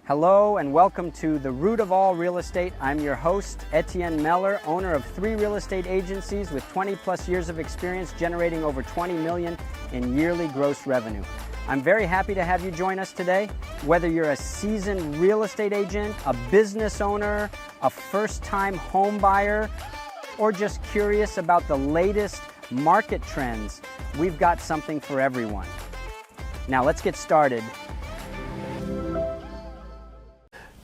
Hello and welcome to The Root of All Real Estate. I'm your host, Etienne Mellor, owner of 3 real estate agencies with 20 plus years of experience generating over 20 million in yearly gross revenue. I'm very happy to have you join us today. Whether you're a seasoned real estate agent, a business owner, a first-time home buyer, or just curious about the latest market trends, we've got something for everyone. Now let's get started.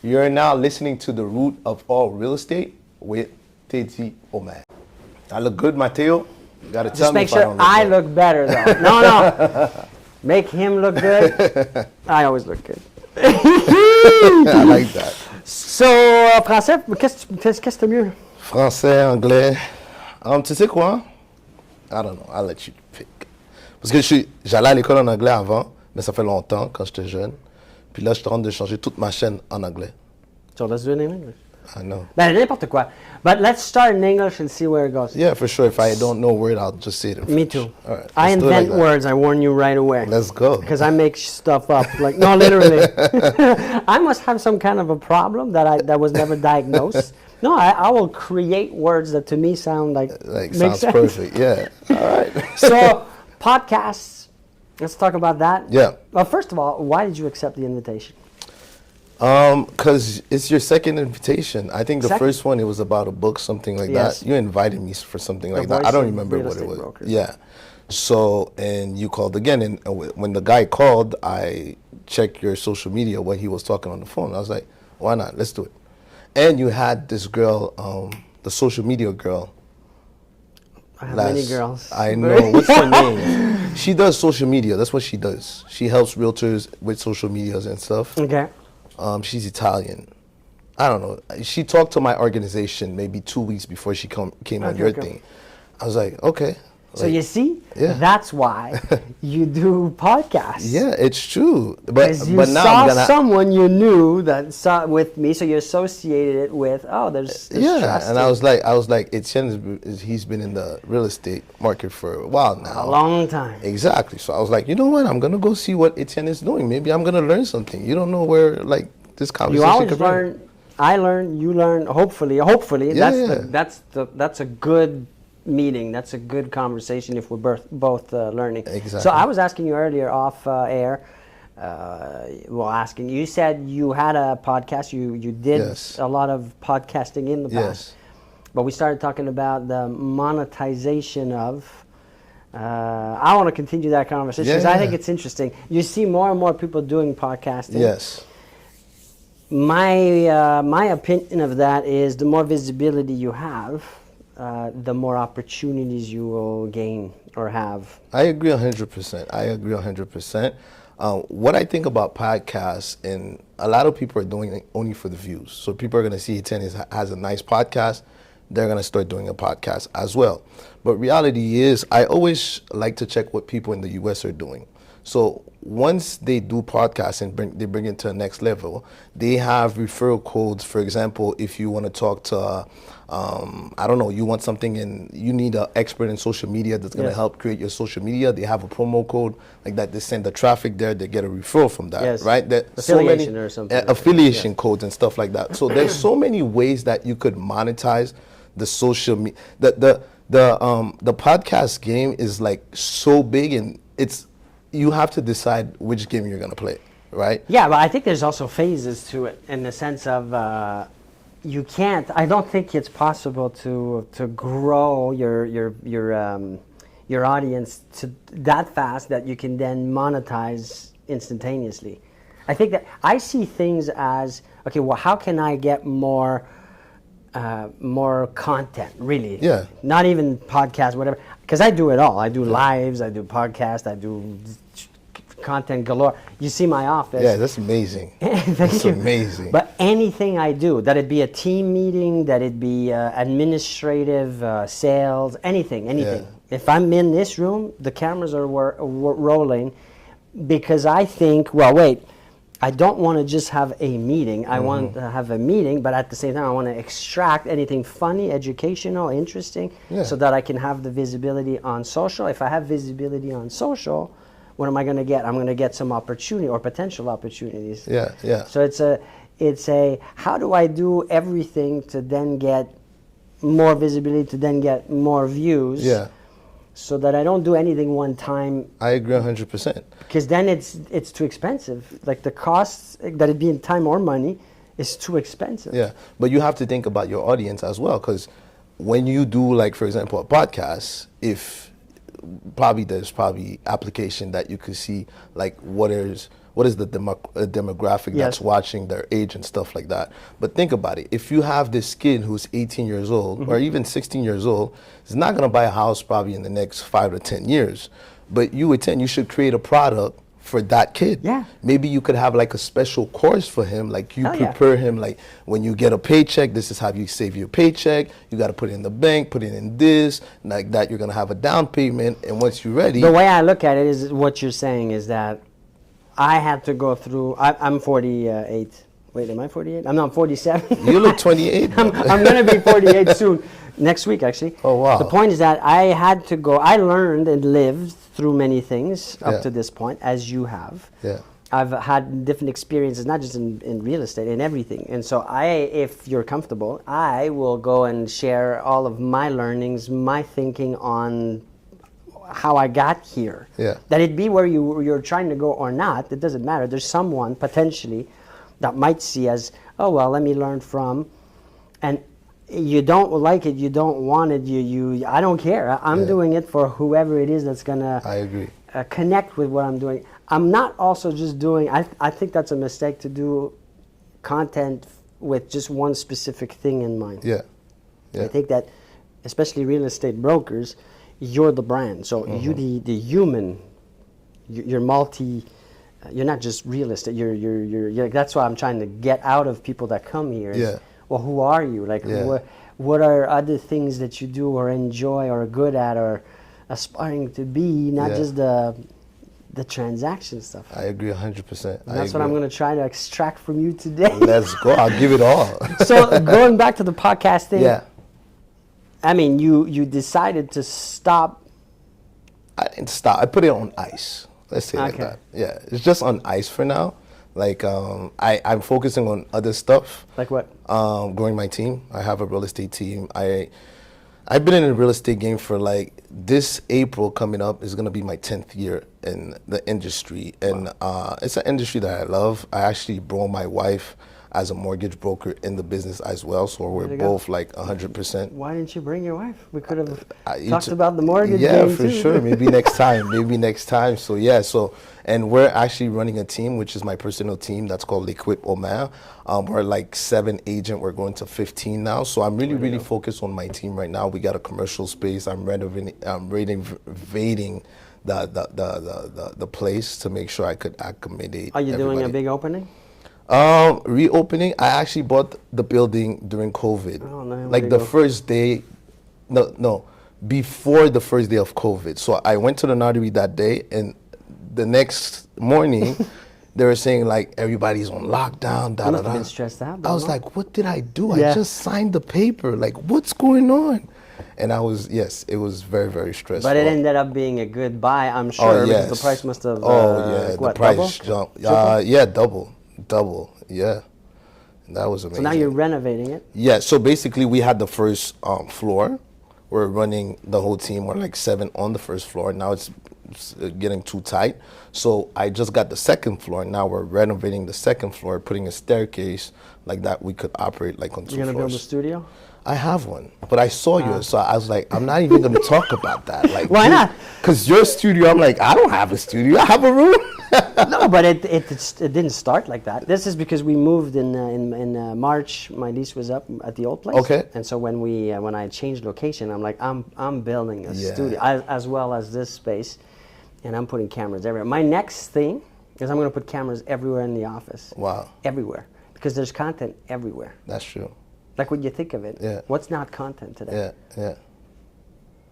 You're now listening to The Root of All Real Estate with Teddy Homere. I look good, Mateo? You gotta tell me if I don't look good. I look better though. No. Make him look good. I always look good. I like that. So, français, qu'est-ce que c'est mieux? Français, anglais. Tu sais quoi? I don't know, I'll let you pick. Parce que j'allais à l'école en anglais avant, mais ça fait longtemps, quand j'étais jeune. Puis là, je suis en train de changer toute ma chaîne en anglais. So let's do it in English. I know. Ben, n'importe quoi. But let's start in English and see where it goes. Yeah, for sure. If I don't know a word, I'll just say it in French. Me too. All right, I invent words, I warn you right away. Let's go. Because I make stuff up. Like, no, literally. I must have some kind of a problem that was never diagnosed. No, I will create words that to me sound like sounds sense. Perfect. Yeah. All right. So, podcasts. Let's talk about that. Yeah. Well, first of all, why did you accept the invitation? Because it's your second invitation. I think the first one, it was about a book, something like that. You invited me for something like that. I don't remember what it was. Brokers. Yeah. So, and you called again. And when the guy called, I checked your social media, what he was talking on the phone. I was like, why not? Let's do it. And you had this girl, the social media girl. I have many girls. I know. What's her name? She does social media. That's what she does. She helps realtors with social medias and stuff. Okay. She's Italian. I don't know. She talked to my organization maybe 2 weeks before she came on your thing. I was like, okay. So you see, that's why you do podcasts. Yeah, it's true. But now saw someone you knew that saw with me, so you associated it with. There's trust. And I was like, Etienne he's been in the real estate market for a while now. A long time. Exactly. So I was like, you know what? I'm gonna go see what Etienne is doing. Maybe I'm gonna learn something. You don't know where this conversation. You always learn. I learn. You learn. Hopefully. That's a good meeting. That's a good conversation if we're both learning. Exactly. So I was asking you earlier off air. You said you had a podcast. You did a lot of podcasting in the past. But we started talking about the monetization of. I want to continue that conversation because I think it's interesting. You see more and more people doing podcasting. Yes. My opinion of that is the more visibility you have, the more opportunities you will gain or have. I agree 100%. What I think about podcasts, and a lot of people are doing it only for the views. So people are going to see Etienne has a nice podcast. They're going to start doing a podcast as well. But reality is, I always like to check what people in the U.S. are doing. So once they do podcasts and they bring it to the next level, they have referral codes. For example, if you want to talk to, I don't know, you want something and you need an expert in social media that's going to help create your social media, they have a promo code like that. They send the traffic there, they get a referral from that, right? Affiliation or something. Affiliation codes and stuff like that. So there's so many ways that you could monetize the social media. The podcast game is like so big, and you have to decide which game you're going to play, right? Yeah, but I think there's also phases to it in the sense of I don't think it's possible to grow your audience to that fast that you can then monetize instantaneously. I think that I see things as, okay, well, how can I get more content, really? Yeah. Not even podcasts, whatever. Because I do it all. I do lives, I do podcasts, I do content galore. You see my office. Yeah, that's amazing. That's amazing. But anything I do, that it be a team meeting, that it be administrative, sales, anything. Yeah. If I'm in this room, the cameras are rolling because I think, well, wait, I don't want to just have a meeting. I want to have a meeting, but at the same time, I want to extract anything funny, educational, interesting, so that I can have the visibility on social. If I have visibility on social, what am I going to get? I'm going to get some opportunity or potential opportunities. Yeah, yeah. So it's a how do I do everything to then get more visibility, to then get more views? Yeah. So that I don't do anything one time. I agree 100%. Because then it's too expensive. Like the costs, that it be in time or money, is too expensive. Yeah, but you have to think about your audience as well, because when you do, like, for example, a podcast, if there's probably application that you could see, like, what is the demographic that's watching, their age and stuff like that. But think about it. If you have this kid who's 18 years old or even 16 years old, he's not going to buy a house probably in the next 5 to 10 years. But you should create a product for that kid. Yeah. Maybe you could have like a special course for him, like you prepare him, like when you get a paycheck, this is how you save your paycheck. You got to put it in the bank, put it in this, like that. You're going to have a down payment, and once you're ready. The way I look at it is what you're saying is that I had to go through, I'm 48. Wait, am I 48? I'm not 47. You look 28. I'm going to be 48 soon. Next week, actually. Oh, wow. The point is that I had to go, I learned and lived through many things up to this point, as you have. Yeah. I've had different experiences, not just in real estate, in everything. And so if you're comfortable, I will go and share all of my learnings, my thinking on how I got here. Yeah. That it be where you're trying to go or not, it doesn't matter. There's someone potentially that might see as, oh, well, let me learn from. And you don't like it, you don't want it, I don't care. I'm doing it for whoever it is that's going to I agree. Connect with what I'm doing. I'm not also just doing, I think that's a mistake to do content with just one specific thing in mind. Yeah. I think that, especially real estate brokers, you're the brand. So you, the human, you're you're not just real estate. You're that's what I'm trying to get out of people that come here. Is, well, who are you? Like, what are other things that you do or enjoy or are good at or aspiring to be? Not just the transaction stuff. I agree 100%. That's what I'm going to try to extract from you today. Let's go. I'll give it all. So going back to the podcast thing. Yeah. I mean, you decided to stop. I didn't stop. I put it on ice. Let's say like that. Yeah, it's just on ice for now. Like I'm focusing on other stuff. Like what? Growing my team. I have a real estate team. I've been in the real estate game for like this April coming up is gonna be my 10th year in the industry, and it's an industry that I love. I actually brought my wife as a mortgage broker in the business as well, so we're both like 100%. Why didn't you bring your wife? We could have talked about the mortgage game Yeah, for too. sure. Maybe next time. So yeah. And we're actually running a team, which is my personal team. That's called L'Equipe Homere. We're like 7 agent. We're going to 15 now. So I'm really focused on my team right now. We got a commercial space. I'm renovating the place to make sure I could accommodate. Are you doing a big opening? Reopening. I actually bought the building during COVID. Oh, no, like the first day. No. Before the first day of COVID. So I went to the notary that day, and the next morning, they were saying like everybody's on lockdown. You must have been stressed out. I was like, what did I do? I just signed the paper. Like, what's going on? And it was very, very stressful. But it ended up being a good buy, I'm sure, because the price must have. The price jumped. Double. Yeah. And that was amazing. So now you're renovating it? Yeah. So basically, we had the first floor. We're running the whole team. We're like 7 on the first floor. Now it's getting too tight. So I just got the second floor. Now we're renovating the second floor, putting a staircase like that. We could operate like on 2 floors. You're gonna build a studio? I have one, but I saw yours, so I was like, I'm not even gonna talk about that. Like, why not? Because your studio, I'm like, I don't have a studio. I have a room. No, but it didn't start like that. This is because we moved in March. My lease was up at the old place. Okay. And so when I changed location, I'm like, I'm building a studio as well as this space, and I'm putting cameras everywhere. My next thing is I'm going to put cameras everywhere in the office. Wow. Everywhere, because there's content everywhere. That's true. Like when you think of it. Yeah. What's not content today? Yeah.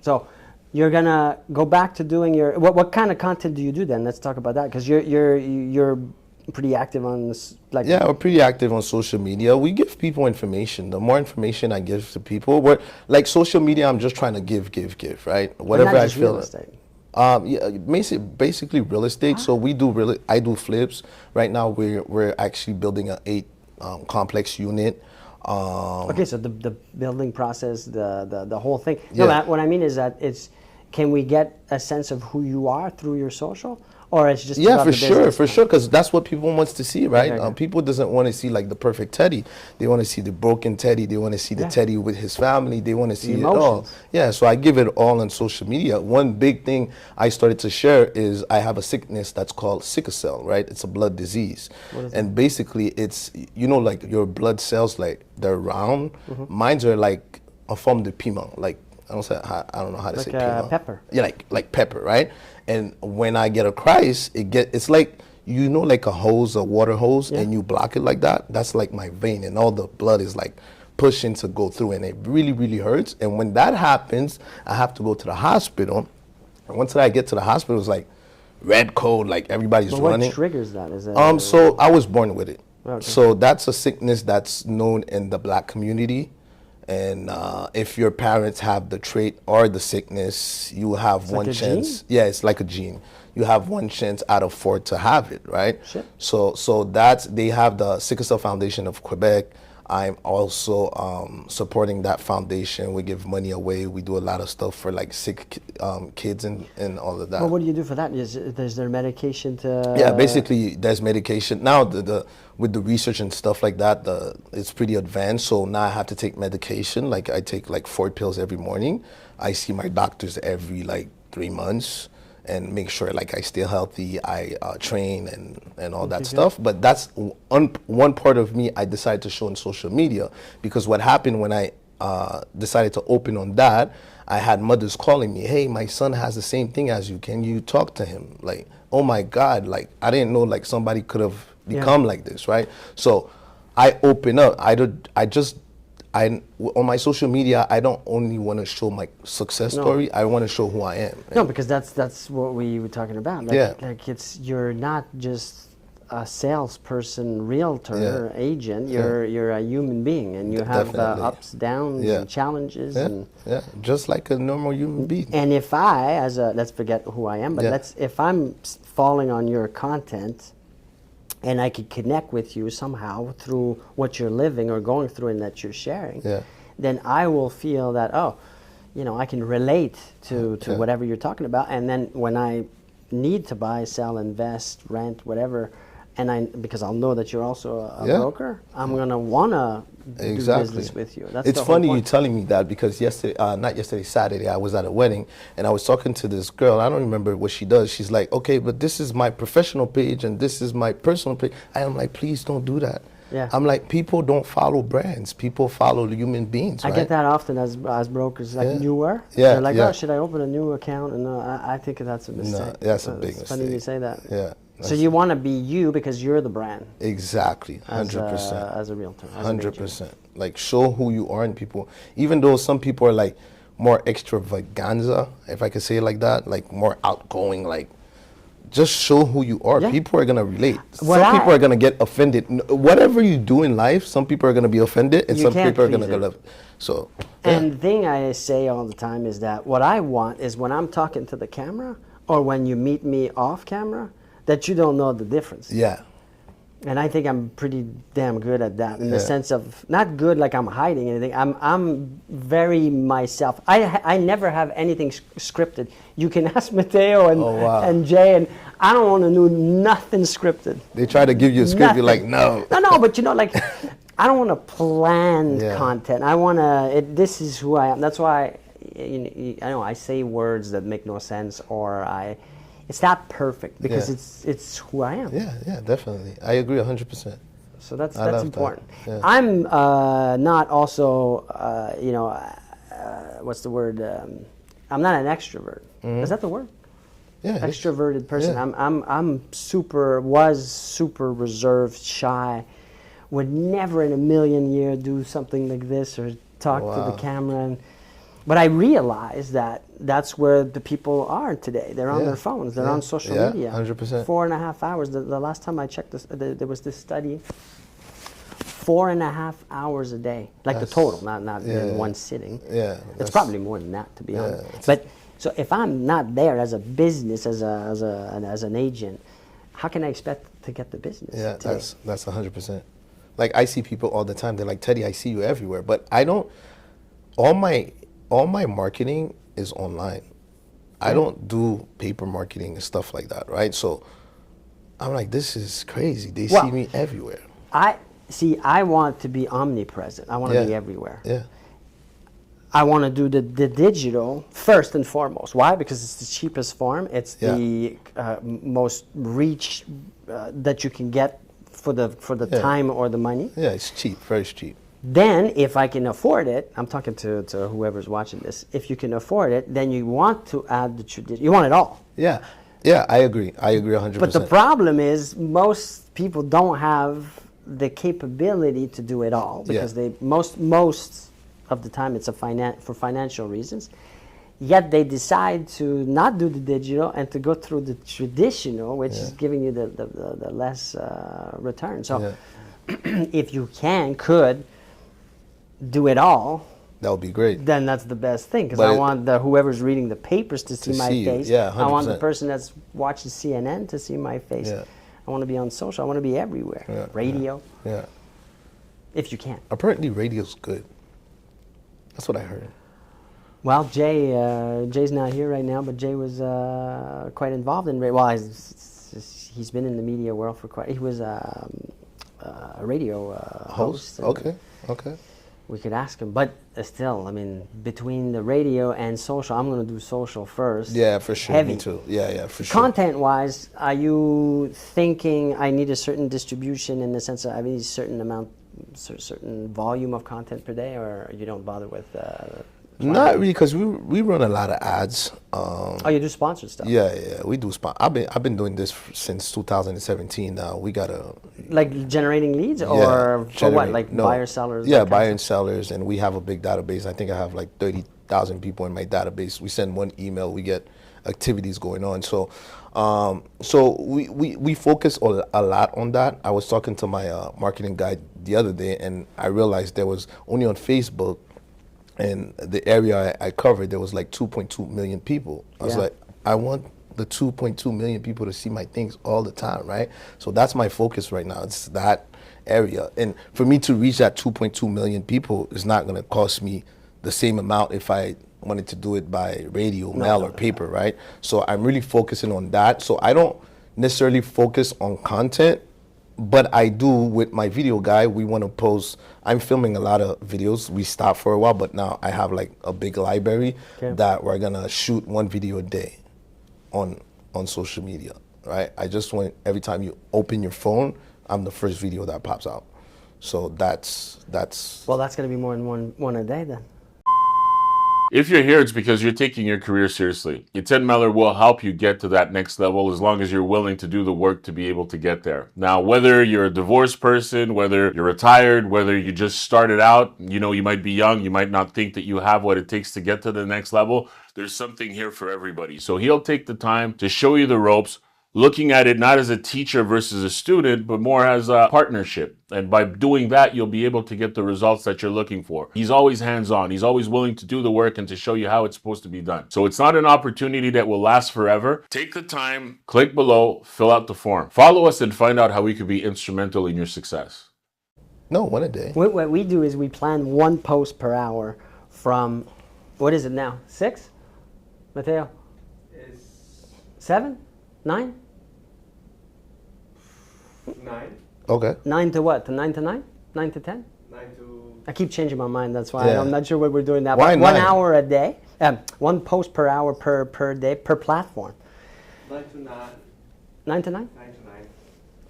So you're gonna go back to doing your what kind of content do you do then? Let's talk about that, because you're pretty active on this. Like, yeah, we're pretty active on social media. We give people information. The more information I give to people, we're like social media. I'm just trying to give, right? Whatever not I just feel. real estate. Yeah, basically real estate. So we do I do flips. Right now we're actually building a 8 complex unit. Okay, so the building process, the whole thing. Yeah. No, what I mean is that can we get a sense of who you are through your social? Or it's just Yeah, about for the sure, business? for sure, because that's what people wants to see, right? Okay. People doesn't want to see like the perfect Teddy. They want to see the broken Teddy. They want to see the Yeah. Teddy with his family. They want to see it all. emotions. Yeah, so I give it all on social media. One big thing I started to share is I have a sickness that's called sickle cell, right? It's a blood disease, and basically it's like your blood cells, like they're round. Mine's are like a form de piment, like I don't know how to say piment. Pepper. Yeah, like pepper, right? And when I get a crisis, it's like like a hose, a water hose, Yeah. and you block it like that. That's like my vein, and all the blood is like pushing to go through, and it really, really hurts. And when that happens, I have to go to the hospital. And once I get to the hospital, it's like red cold, like everybody's But running. what triggers that? Is that So I was born with it. Okay. So that's a sickness that's known in the Black community. And if your parents have the trait or the sickness, you have one like a chance. gene? Yeah, it's like a gene. You have one chance out of 4 to have it, right? Shit. So they have the Sickle Cell Foundation of Quebec. I'm also supporting that foundation. We give money away. We do a lot of stuff for like sick kids and all of that. Well, what do you do for that? Is there medication to? Yeah, basically there's medication now. With the research and stuff like that, it's pretty advanced. So now I have to take medication. Like I take like 4 pills every morning. I see my doctors every like 3 months and make sure like I stay healthy. I train and all that stuff. But that's one part of me I decided to show on social media, because what happened when I decided to open on that, I had mothers calling me, hey, my son has the same thing as you. Can you talk to him? Like, oh my God, like I didn't know like somebody could have become like this, right? So I open up. On my social media, I don't only want to show my success story. I want to show who I am. No, because that's what we were talking about. Like, Yeah. like you're not just a salesperson, realtor, agent. You're a human being, and you have Definitely. ups, downs, and challenges. And Just like a normal human being. and if let's forget who I am, but if I'm falling on your content, and I could connect with you somehow through what you're living or going through and that you're sharing, then I will feel that, I can relate to whatever you're talking about. And then when I need to buy, sell, invest, rent, whatever, because I'll know that you're also a broker, I'm going to want to do business with you. That's it's the whole funny point. you telling me that, because Saturday, I was at a wedding and I was talking to this girl. I don't remember what she does. She's like, okay, but this is my professional page and this is my personal page. I'm like, please don't do that. Yeah. I'm like, people don't follow brands. People follow the human beings, I right? get that often as brokers, like newer. Yeah, They're like, yeah. oh, should I open a new account? And I think that's a mistake. No, that's a big It's mistake. funny you say that. Yeah. So you want to be you because you're the brand. Exactly, 100%. As a realtor. As an agent. 100%. Like, show who you are in people. Even though some people are like more extravaganza, if I could say it like that, like more outgoing, like just show who you are. Yeah. People are gonna relate. Some people are gonna get offended. Whatever you do in life, some people are gonna be offended, and some people are gonna go love. So. And the thing I say all the time is that what I want is when I'm talking to the camera or when you meet me off camera, that you don't know the difference. Yeah. And I think I'm pretty damn good at that, in the sense of not good like I'm hiding anything. I'm very myself. I never have anything scripted. You can ask Matteo and Jay, and I don't want to do nothing scripted. They try to give you a script. You're like, no. No, but like I don't want to plan content. I want to. This is who I am. That's why I know I say words that make no sense, or it's not perfect because it's who I am. Yeah, definitely. I agree 100%. So that's important. That. Yeah. I'm not also, what's the word? I'm not an extrovert. Is that the word? Yeah. Extroverted person. Yeah. I'm super reserved, shy. Would never in a million years do something like this or talk to the camera. But I realize that that's where the people are today. They're on their phones. They're on social media. 100%. 4.5 hours. The last time I checked this, there was this study. 4.5 hours a day, like the total, not in one sitting. Yeah. It's probably more than that, to be honest. But So if I'm not there as a business, as an agent, how can I expect to get the business? Yeah, today? that's 100%. Like I see people all the time. They're like, Teddy, I see you everywhere, but I don't. All my marketing is online. I don't do paper marketing and stuff like that, right? So I'm like, this is crazy. They see me everywhere. I want to be omnipresent. I want to be everywhere. Yeah. I want to do the digital first and foremost. Why? Because it's the cheapest form. It's the most reach that you can get for the time or the money. Yeah, it's cheap, very cheap. Then, if I can afford it, I'm talking to whoever's watching this. If you can afford it, then you want to add the tradition. You want it all. Yeah, I agree. I agree 100%. But the problem is most people don't have the capability to do it all because they most of the time it's for financial reasons. Yet they decide to not do the digital and to go through the traditional, which is giving you the less return. So if you could do it all, that would be great. Then that's the best thing, because I want whoever's reading the papers to see my face. Yeah, 100%. I want the person that's watching CNN to see my face. Yeah. I want to be on social. I want to be everywhere. Yeah, radio. Yeah. If you can. Apparently, radio's good. That's what I heard. Well, Jay's not here right now, but Jay was quite involved in radio. Well, he's been in the media world for quite. He was a radio host. Okay. We could ask him, but still, I mean, between the radio and social, I'm going to do social first. Yeah, for sure. Heavy. Me too. Yeah, for sure. Content-wise, are you thinking I need a certain distribution in the sense that I need a certain amount, certain volume of content per day, or you don't bother with? Not really, because we run a lot of ads. You do sponsored stuff? Yeah, we do I've been doing this since 2017 now. We got like generating leads, or for what? Like buyers, sellers? Yeah, buyers and sellers, and we have a big database. I think I have like 30,000 people in my database. We send one email, we get activities going on. So we focus a lot on that. I was talking to my marketing guy the other day, and I realized there was only on Facebook, and the area I covered, there was like 2.2 million people. I was like, I want the 2.2 million people to see my things all the time, right? So that's my focus right now. It's that area. And for me to reach that 2.2 million people is not going to cost me the same amount if I wanted to do it by radio, mail, or paper, right? So I'm really focusing on that. So I don't necessarily focus on content, but I do with my video guy. We want to post. I'm filming a lot of videos. We stopped for a while, but now I have like a big library that we're gonna shoot one video a day on social media, right? I just want every time you open your phone, I'm the first video that pops out. So that's. Well, that's gonna be more than one a day then. If you're here, it's because you're taking your career seriously. Etienne Mellor will help you get to that next level as long as you're willing to do the work to be able to get there. Now, whether you're a divorced person, whether you're retired, whether you just started out, you might be young, you might not think that you have what it takes to get to the next level, there's something here for everybody. So he'll take the time to show you the ropes, looking at it not as a teacher versus a student, but more as a partnership. And by doing that, you'll be able to get the results that you're looking for. He's always hands-on. He's always willing to do the work and to show you how it's supposed to be done. So it's not an opportunity that will last forever. Take the time, click below, fill out the form. Follow us and find out how we could be instrumental in your success. No, one a day. What we do is we plan one post per hour from, what is it now, 6? Mateo? 7? 9? 9. Okay. 9 to what? To 9 to 9? 9 to 10? 9 to... I keep changing my mind. That's why I'm not sure what we're doing now. Why 1 9? hour a day. One post per hour per day per platform. 9 to 9. 9 to 9? 9 to 9.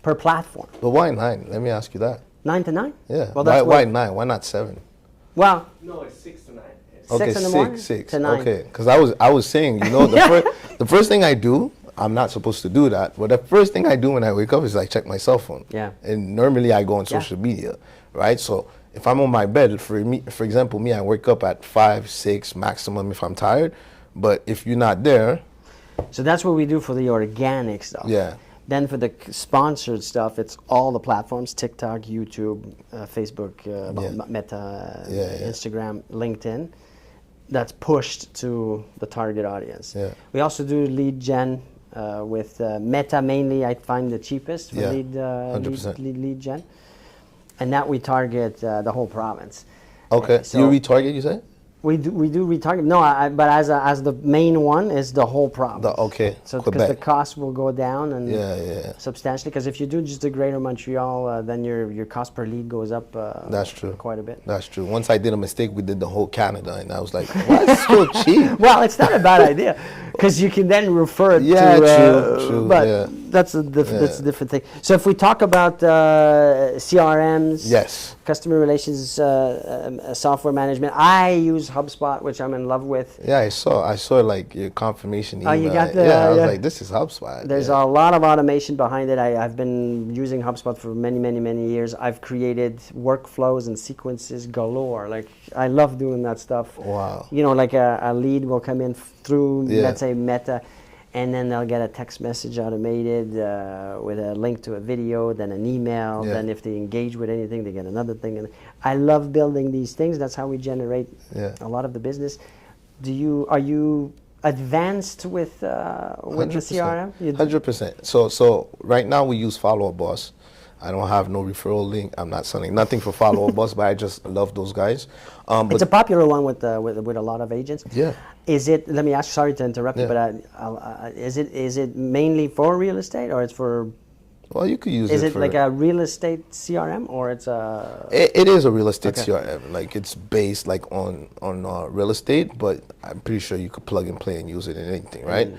Per platform. But why 9? Let me ask you that. 9 to 9? Yeah. Well, that's why 9? Why not 7? Well, No, it's 6 to 9. Okay, 6 in the morning 6 to 9. Okay, because I was saying, the first thing I do, I'm not supposed to do that, but the first thing I do when I wake up is I check my cell phone. Yeah. And normally I go on social media, right? So if I'm on my bed, for example, I wake up at 5, 6 maximum if I'm tired. But if you're not there. So that's what we do for the organic stuff. Yeah. Then for the sponsored stuff, it's all the platforms: TikTok, YouTube, Facebook, Meta, Instagram, LinkedIn. that's pushed to the target audience. Yeah. We also do lead gen with Meta mainly. I find the cheapest for Yeah, lead 100%. lead gen, and that we target the whole province. Okay. So You retarget, you say? we do retarget. No, but as the main one is the whole province. Okay. So because the Quebec. cost will go down and Yeah. substantially. Because if you do just the Greater Montreal, then your cost per lead goes up. That's true. Quite a bit. That's true. Once I did a mistake, we did the whole Canada, and I was like, "What's so cheap?" Well, it's not a bad idea because you can then refer it Yeah, to. true, But yeah. that's a different thing. So if we talk about CRMs, Yes. customer relations software management, I use HubSpot, which I'm in love with. Yeah, I saw like your confirmation email. Oh, you got the- yeah, I was yeah. like, this is HubSpot. There's a lot of automation behind it. I've been using HubSpot for many years. I've created workflows and sequences galore. Like, I love doing that stuff. Wow. You know, like a lead will come in through, Yeah. let's say, Meta, and then they'll get a text message automated with a link to a video, then an email. Yeah. Then if they engage with anything, they get another thing. And I love building these things. That's how we generate a lot of the business. Are you advanced with the CRM? You do- 100%. So right now we use Follow-Up Boss. I don't have no referral link. I'm not selling nothing for Follow-Up Boss, but I just love those guys. It's a popular one with a lot of agents. Yeah. Is it? Let me ask. Sorry to interrupt you, Yeah. but is it mainly for real estate, or it's for? Well, you could use Is it it for like a real estate CRM, or it's a? It is a real estate Okay. CRM. Like it's based like on real estate, but I'm pretty sure you could plug and play and use it in anything, right?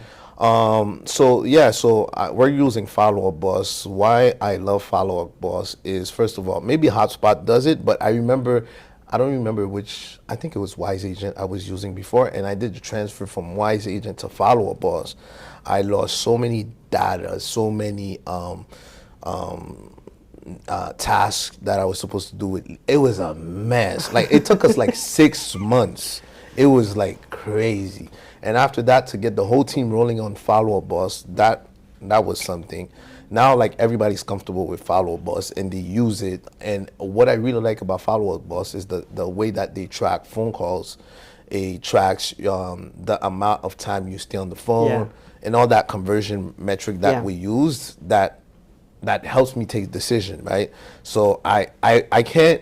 We're using Follow-Up Boss. Why I love Follow-Up Boss is, first of all, maybe HotSpot does it, but I don't remember which. I think it was Wise Agent I was using before, and I did the transfer from Wise Agent to Follow-Up Boss. I lost so many data, so many tasks that I was supposed to do. It was a mess. Like it took us like 6 months. It was like crazy. And after that, to get the whole team rolling on Follow-Up Boss, that was something. Now, like everybody's comfortable with Follow-Up Boss and they use it. And what I really like about Follow-Up Boss is the way that they track phone calls. It tracks the amount of time you stay on the phone and all that conversion metric that we use. That helps me take a decision, right? So I can't.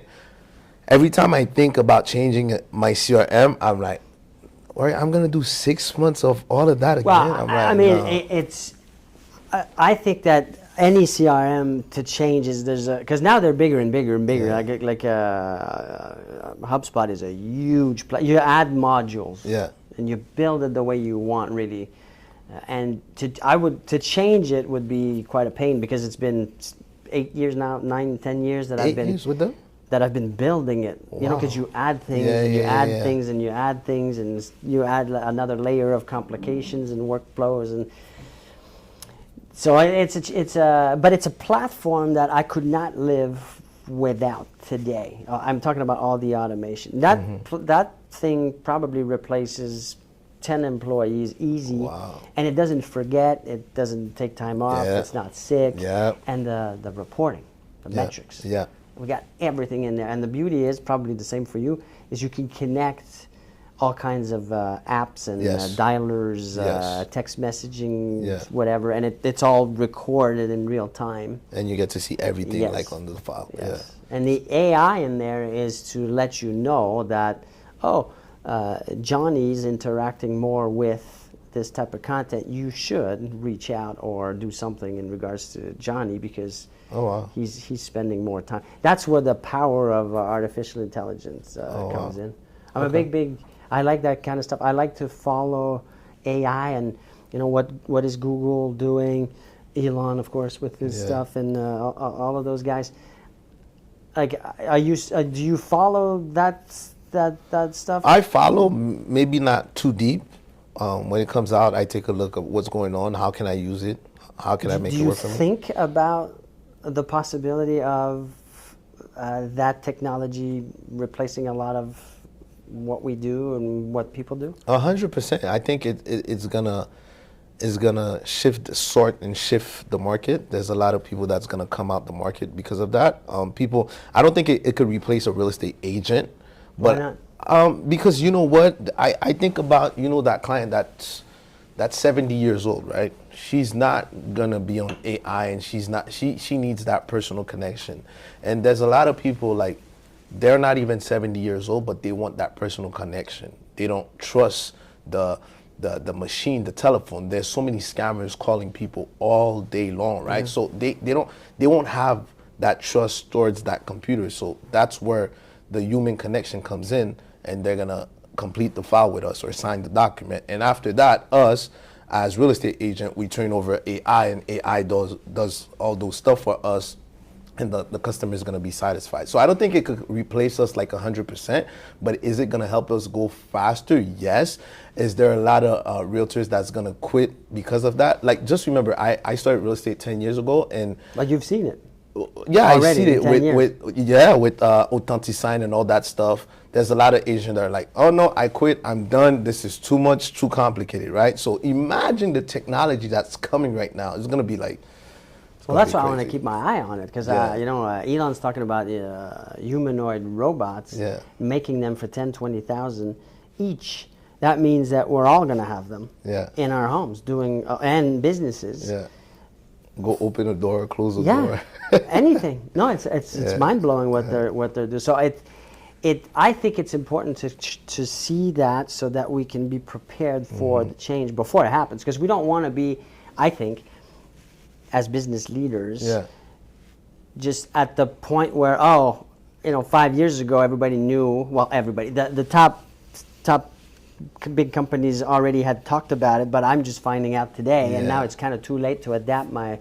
Every time I think about changing my CRM, I'm like, all right, I'm gonna do 6 months of all of that again. Well, I'm I like, mean, no. I think that any CRM to change is because now they're bigger and bigger and bigger. Yeah. Like HubSpot is a huge you add modules. Yeah. And you build it the way you want, really. And to change it would be quite a pain because it's been 8 years now, 9, 10 years that I've 8 years with them? that I've been building it. You know, because you add things and you add things and you add things and you add another layer of complications and workflows, and so but it's a platform that I could not live without today. I'm talking about all the automation. That thing probably replaces 10 employees easy. Wow. And it doesn't forget, it doesn't take time off, it's not sick. Yeah. And the reporting, the metrics. Yeah. We got everything in there. And the beauty is, probably the same for you, is you can connect all kinds of apps and dialers, text messaging, whatever, and it's all recorded in real time. And you get to see everything like on the file. Yes. And the AI in there is to let you know that, Johnny's interacting more with this type of content. You should reach out or do something in regards to Johnny because he's spending more time. That's where the power of artificial intelligence comes in. I'm a big. I like that kind of stuff. I like to follow AI and what is Google doing, Elon of course with his stuff, and all of those guys. Like, do you follow that stuff? I follow, maybe not too deep. When it comes out, I take a look at what's going on. How can I use it? How can I make it work for me? Do you think about the possibility of that technology replacing a lot of what we do and what people do? 100%. I think it's gonna shift the market. There's a lot of people that's gonna come out the market because of that. I don't think it could replace a real estate agent. But Why not? Because you know what, I think about, you know, that client that's 70 years old, right? She's not gonna be on AI, and she needs that personal connection. And there's a lot of people, like, they're not even 70 years old, but they want that personal connection. They don't trust the machine, the telephone. There's so many scammers calling people all day long, right? So they won't have that trust towards that computer. So that's where the human connection comes in, and they're gonna complete the file with us or sign the document. And after that, us as real estate agent, we turn over AI, and AI does all those stuff for us, and the customer is going to be satisfied. So I don't think it could replace us like 100%, but is it going to help us go faster? Yes. Is there a lot of realtors that's going to quit because of that? Like, just remember, I started real estate 10 years ago, and Like, you've seen it. yeah, I Already see in it 10 with Authenticign and all that stuff. There's a lot of Asians that are like, oh no, I quit, I'm done. This is too much, too complicated, right? So imagine the technology that's coming right now. It's gonna be like, Well, that's why I want to keep my eye on it, because Yeah. Elon's talking about humanoid robots, Yeah. making them for 10, 20,000 each. That means that we're all going to have them Yeah. in our homes, doing and businesses. Yeah. Go open a door, close the Yeah, door. anything. No, it's Yeah. mind blowing what they're doing. So I think it's important to see that, so that we can be prepared for the change before it happens, because we don't want to be, I think, as business leaders, Yeah. just at the point where 5 years ago everybody knew. Well, everybody, the top big companies already had talked about it, but I'm just finding out today, and Yeah. now it's kind of too late to adapt my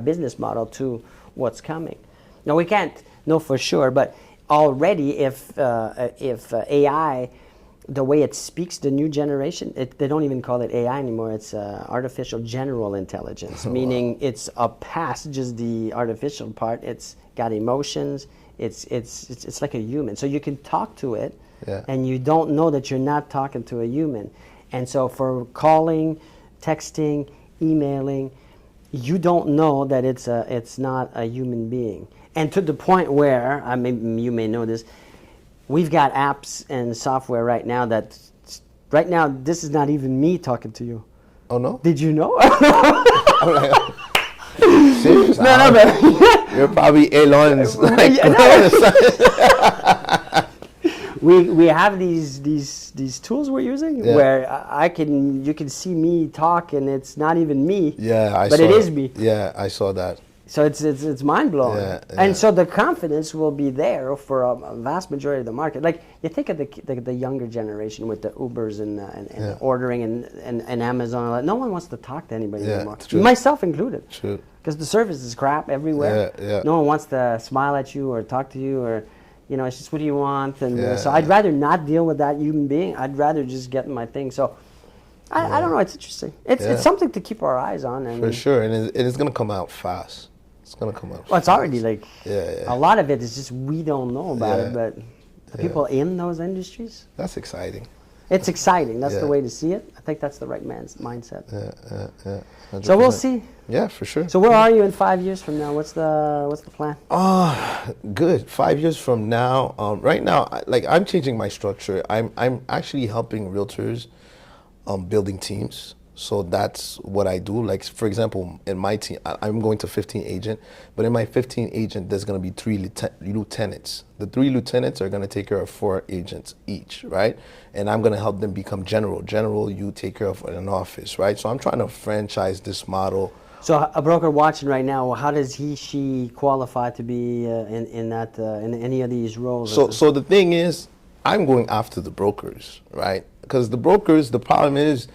business model to what's coming. Now, we can't know for sure, but already if AI, the way it speaks, the new generation, they don't even call it AI anymore. It's artificial general intelligence, meaning it's past just the artificial part. It's got emotions. It's like a human. So you can talk to it, Yeah. and you don't know that you're not talking to a human. And so for calling, texting, emailing, you don't know that it's not a human being. And to the point where, you may know this, we've got apps and software right now this is not even me talking to you. Oh no? Did you know? Serious? No, but You're probably Elon's. Like, we have these tools we're using Yeah. where you can see me talk, and it's not even me. Yeah, but it is me. Yeah, I saw that. So it's mind blowing, Yeah, and yeah. so the confidence will be there for a vast majority of the market. Like, you think of the younger generation with the Ubers and Yeah. ordering and Amazon. No one wants to talk to anybody Yeah, anymore, it's true. myself included. True. Because the service is crap everywhere. Yeah, yeah. No one wants to smile at you or talk to you, or it's just, what do you want? And Yeah, so I'd yeah. rather not deal with that human being. I'd rather just get my thing. So I don't know. It's interesting. It's something to keep our eyes on. And For sure, and it's gonna come out fast. It's gonna come out. well, it's already like Yeah. a lot of it is just we don't know about it, Yeah. but the people in those industries, That's exciting. it's exciting. That's the Yeah. way to see it. I think that's the right mindset. Yeah. So we'll 100%. see. Yeah, for sure. So where are you in 5 years from now? What's the plan? Good. 5 years from now, right now, I'm changing my structure. I'm actually helping realtors, building teams. So that's what I do. Like, for example, in my team, I'm going to 15 agent, but in my 15 agent, there's going to be 3 lieutenants. The 3 lieutenants are going to take care of 4 agents each, right? And I'm going to help them become general. General, you take care of an office, right? So I'm trying to franchise this model. So a broker watching right now, how does she qualify to be in any of these roles? So the thing is, I'm going after the brokers, right? Because the brokers, the problem is,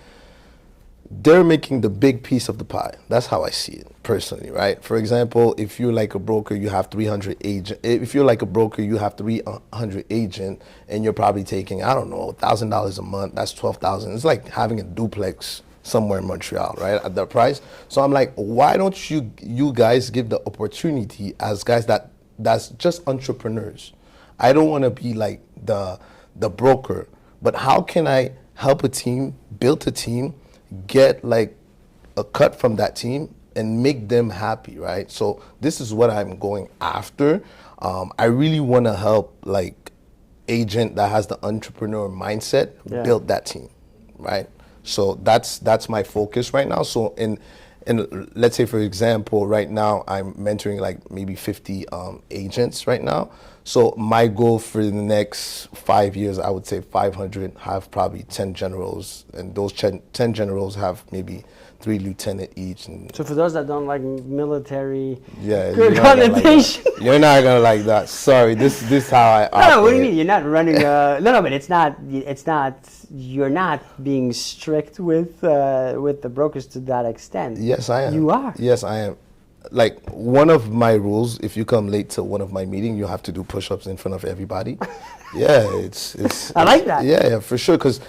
they're making the big piece of the pie. That's how I see it personally, right? For example, if you're like a broker, you have 300 agent. If you're like a broker, you have 300 agent, and you're probably taking, I don't know, $1,000 a month. That's 12,000. It's like having a duplex somewhere in Montreal, right? At that price. So I'm like, why don't you guys give the opportunity as guys that's just entrepreneurs? I don't want to be like the broker, but how can I help a team, build a team, get like a cut from that team and make them happy, right? So this is what I'm going after. I really want to help like agent that has the entrepreneur mindset Yeah. build that team, right? So that's my focus right now. So in let's say, for example, right now I'm mentoring like maybe 50 agents right now. So my goal for the next 5 years, I would say 500 have probably 10 generals, and those 10 generals have maybe 3 lieutenant each. And So for those that don't like military, yeah, good you're not gonna like connotation. that. You're not gonna like that. Sorry, this is how I operate. No, what do you mean? You're not running. No, but it's not. It's not. You're not being strict with the brokers to that extent. Yes, I am. You are. Yes, I am. Like, one of my rules, if you come late to one of my meetings, you have to do push-ups in front of everybody. Yeah, it's. I like that. Yeah, for sure. Because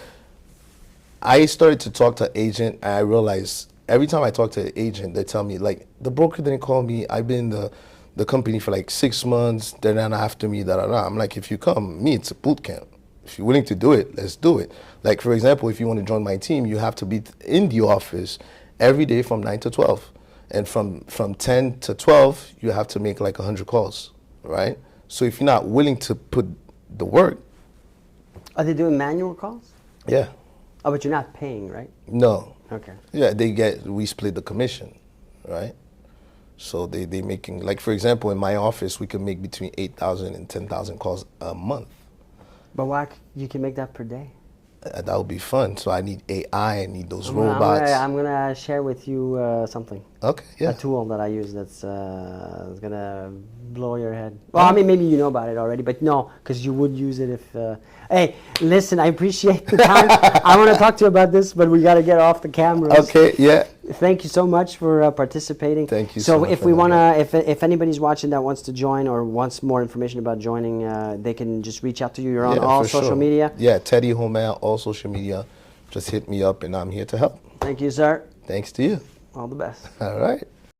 I started to talk to agent, and I realized every time I talk to an agent, they tell me like, the broker didn't call me. I've been in the company for like 6 months. They're not after me. Da da da. I'm like, if you come, me, it's a boot camp. If you're willing to do it, let's do it. Like, for example, if you want to join my team, you have to be in the office every day from 9 to 12. And from 10 to 12, you have to make like 100 calls, right? So if you're not willing to put the work. Are they doing manual calls? Yeah. Oh, but you're not paying, right? No. Okay. Yeah, we split the commission, right? So they making, like, for example, in my office, we can make between 8,000 and 10,000 calls a month. But why you can make that per day? That would be fun. So I need AI, I need those robots. I'm gonna share with you something. Okay, yeah. A tool that I use that's gonna blow your head. Well, I mean, maybe you know about it already, but no, because you would use it if. Hey, listen, I appreciate the time. I want to talk to you about this, but we got to get off the cameras. Okay, yeah. Thank you so much for participating. Thank you so much if for we having want to, if anybody's watching that wants to join or wants more information about joining, they can just reach out to you. You're on all for social sure. media. Yeah, Teddy Homere, all social media. Just hit me up and I'm here to help. Thank you, sir. Thanks to you. All the best. All right.